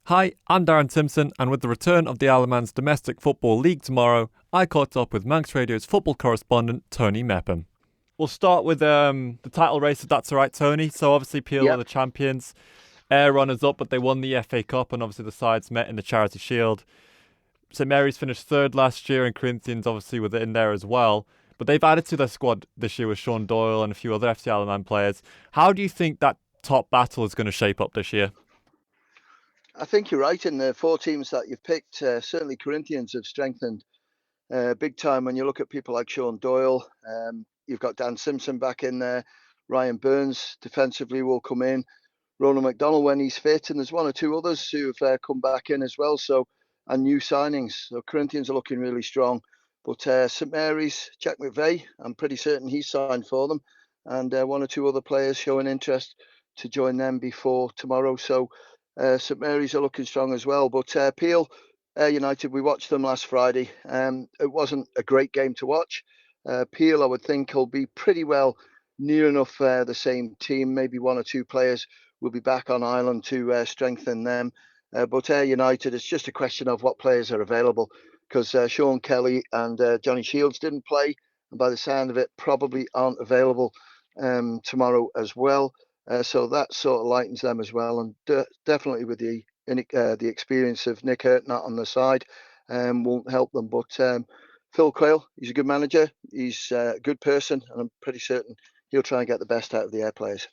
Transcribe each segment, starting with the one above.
Hi, I'm Darren Timson, and with the return of the Isle of Man's Domestic Football League tomorrow, I caught up with Manx Radio's football correspondent, Tony Mepham. We'll start with the title race, if that's all right, Tony. So obviously Peel are Yep. the champions. Air runners up, but they won the FA Cup, and obviously the sides met in the Charity Shield. St Mary's finished third last year, and Corinthians obviously were in there as well. But they've added to their squad this year with Sean Doyle and a few other FC Isle of Man players. How do you think that top battle is going to shape up this year? I think you're right. In the four teams that you've picked, certainly Corinthians have strengthened big time. When you look at people like Sean Doyle, you've got Dan Simpson back in there. Ryan Burns defensively will come in. Ronald McDonald when he's fit, and there's one or two others who've come back in as well. So, and new signings. So Corinthians are looking really strong. But St Mary's, Jack McVeigh, I'm pretty certain he's signed for them, and one or two other players showing interest to join them before tomorrow. So St Mary's are looking strong as well. But Peel United, we watched them last Friday. It wasn't a great game to watch. Peel, I would think, will be pretty well near enough the same team. Maybe one or two players will be back on island to strengthen them. But Ayr United, it's just a question of what players are available, because Sean Kelly and Johnny Shields didn't play, and by the sound of it, probably aren't available tomorrow as well. So that sort of lightens them as well, and definitely with the experience of Nick Hurtnott on the side won't help them. But Phil Quayle, he's a good manager, he's a good person, and I'm pretty certain he'll try and get the best out of the Ayr players.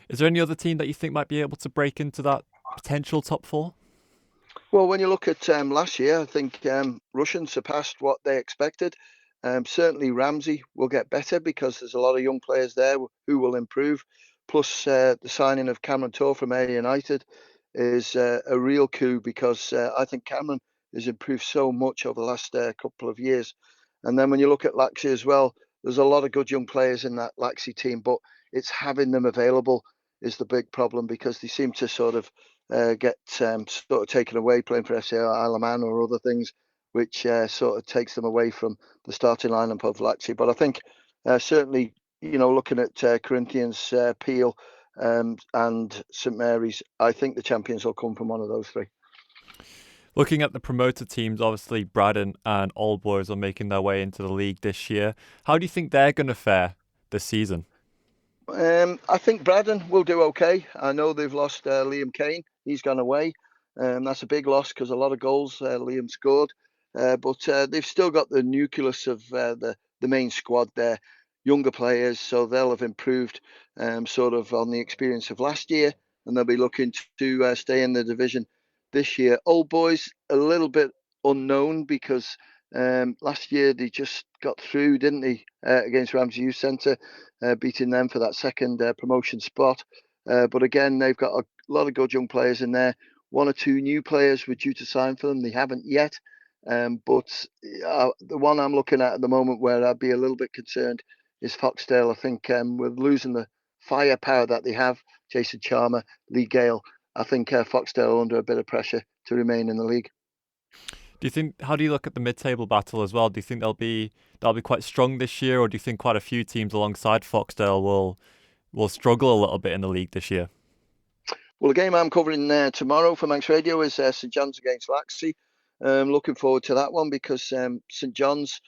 Is there any other team that you think might be able to break into that potential top four? Well, when you look at last year, I think Russian surpassed what they expected. Certainly Ramsey will get better because there's a lot of young players there who will improve. Plus, the signing of Cameron Torr from Ayr United is a real coup, because I think Cameron has improved so much over the last couple of years. And then when you look at Laxey as well, there's a lot of good young players in that Laxey team, but it's having them available is the big problem, because they seem to sort of get sort of taken away playing for FC Isle of Man or other things, which sort of takes them away from the starting lineup of Laxey. But I think certainly, looking at Corinthians, Peel, and St Mary's, I think the champions will come from one of those three. Looking at the promoted teams, obviously Braddon and Old Boys are making their way into the league this year. How do you think they're going to fare this season? I think Braddon will do okay. I know they've lost Liam Kane. He's gone away. That's a big loss, because a lot of goals Liam scored. But they've still got the nucleus of the main squad there, younger players, so they'll have improved sort of on the experience of last year, and they'll be looking to stay in the division this year. Old Boys, a little bit unknown, because last year they just got through, didn't they, against Ramsey Youth Centre, beating them for that second promotion spot. But again, they've got a lot of good young players in there. One or two new players were due to sign for them. They haven't yet. But the one I'm looking at the moment where I'd be a little bit concerned is Foxdale. I think with losing the firepower that they have, Jason Charmer, Lee Gale, I think Foxdale are under a bit of pressure to remain in the league. Do you think? How do you look at the mid-table battle as well? Do you think they'll be quite strong this year, or do you think quite a few teams alongside Foxdale will struggle a little bit in the league this year? Well, the game I'm covering tomorrow for Manx Radio is St John's against Laxey. Looking forward to that one, because St John's,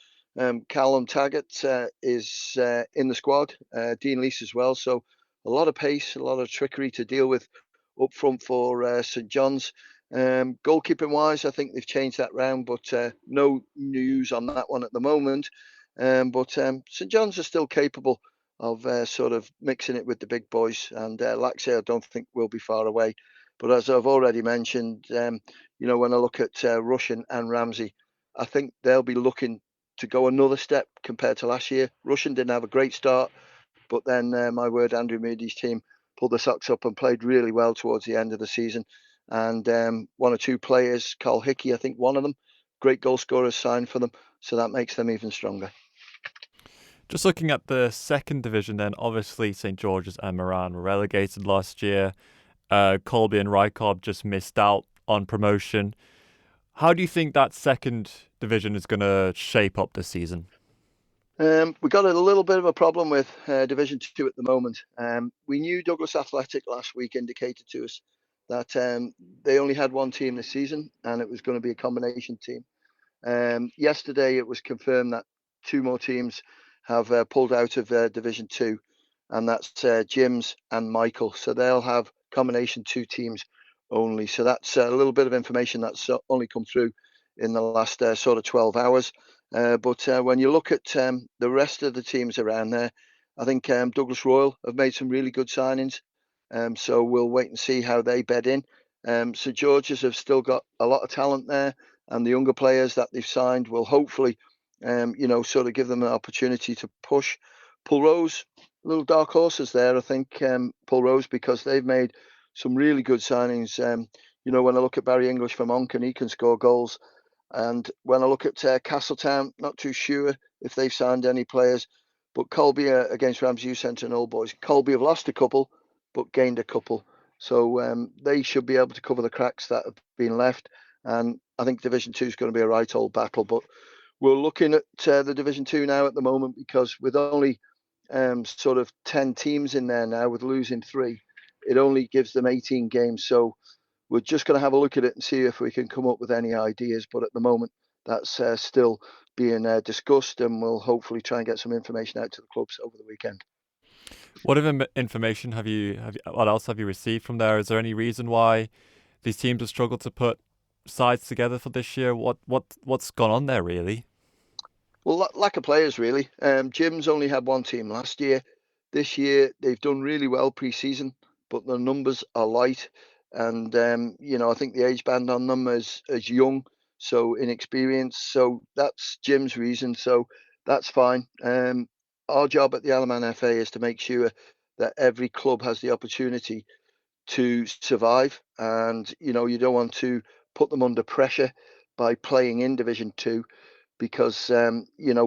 Callum Taggart is in the squad, Dean Leese as well. So a lot of pace, a lot of trickery to deal with up front for St John's. Goalkeeping wise, I think they've changed that round, but no news on that one at the moment. But St John's are still capable of sort of mixing it with the big boys, and Laxey I don't think will be far away. But as I've already mentioned, when I look at Russian and Ramsey, I think they'll be looking to go another step compared to last year. Russian didn't have a great start, but then my word, Andrew Moody's team pulled the socks up and played really well towards the end of the season. And one or two players, Carl Hickey, I think one of them, great goal scorers, signed for them, so that makes them even stronger. Just looking at the second division, then obviously St George's and Moran were relegated last year. Colby and Rycob just missed out on promotion. How do you think that second division is going to shape up this season? We got a little bit of a problem with Division 2 at the moment. We knew Douglas Athletic last week indicated to us that they only had one team this season, and it was going to be a combination team. Yesterday, it was confirmed that two more teams have pulled out of Division 2, and that's Jim's and Michael. So they'll have combination 2 teams only. So that's a little bit of information that's only come through in the last sort of 12 hours. But when you look at the rest of the teams around there, I think Douglas Royal have made some really good signings. So we'll wait and see how they bed in. St George's have still got a lot of talent there, and the younger players that they've signed will hopefully, sort of give them an opportunity to push. Pulrose, little dark horses there, I think, Pulrose, because they've made some really good signings. When I look at Barry English from Onken, he can score goals. And when I look at Castletown, not too sure if they've signed any players, but Colby against Ramsey Youth Centre and Old Boys. Colby have lost a couple, but gained a couple. So they should be able to cover the cracks that have been left. And I think Division 2 is going to be a right old battle. But we're looking at the Division 2 now at the moment, because with only sort of 10 teams in there now, with losing 3, it only gives them 18 games. So we're just going to have a look at it and see if we can come up with any ideas. But at the moment, that's still being discussed, and we'll hopefully try and get some information out to the clubs over the weekend. What information what else have you received from there? Is there any reason why these teams have struggled to put sides together for this year? What's gone on there, really? Well, lack of players, really. Jim's only had one team last year. This year, they've done really well pre-season, but the numbers are light. And, I think the age band on them is young, so inexperienced. So that's Jim's reason. So that's fine. Our job at the Alaman FA is to make sure that every club has the opportunity to survive. And, you don't want to put them under pressure by playing in Division 2, because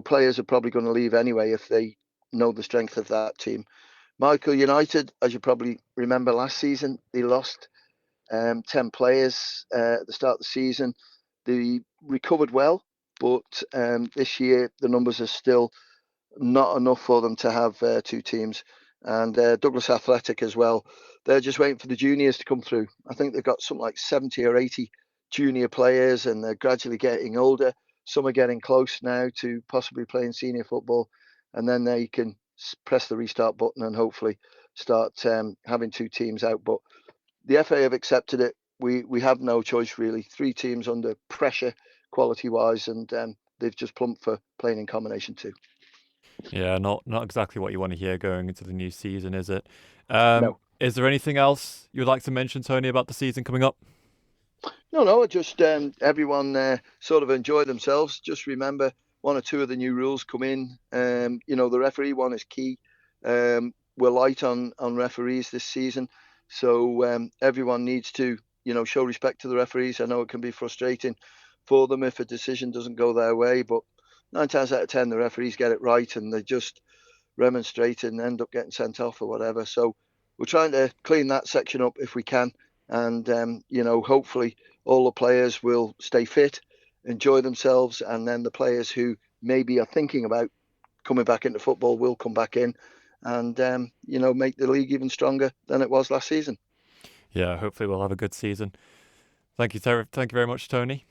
players are probably going to leave anyway if they know the strength of that team. Michael United, as you probably remember last season, they lost 10 players at the start of the season. They recovered well, but this year the numbers are still not enough for them to have 2 teams. And Douglas Athletic as well, they're just waiting for the juniors to come through. I think they've got something like 70 or 80 junior players, and they're gradually getting older. Some are getting close now to possibly playing senior football, and then they can press the restart button and hopefully start having 2 teams out. But the FA have accepted it. We have no choice, really. 3 teams under pressure quality wise, and they've just plumped for playing in combination 2. Yeah, not exactly what you want to hear going into the new season, is it? No. Is there anything else you would like to mention, Tony, about the season coming up? No, just everyone sort of enjoy themselves. Just remember, 1 or 2 of the new rules come in. The referee one is key. We're light on referees this season, so everyone needs to, show respect to the referees. I know it can be frustrating for them if a decision doesn't go their way, but 9 times out of 10, the referees get it right, and they just remonstrate and end up getting sent off or whatever. So we're trying to clean that section up if we can, and hopefully all the players will stay fit, enjoy themselves, and then the players who maybe are thinking about coming back into football will come back in, and make the league even stronger than it was last season. Yeah, hopefully we'll have a good season. Thank you very much, Tony.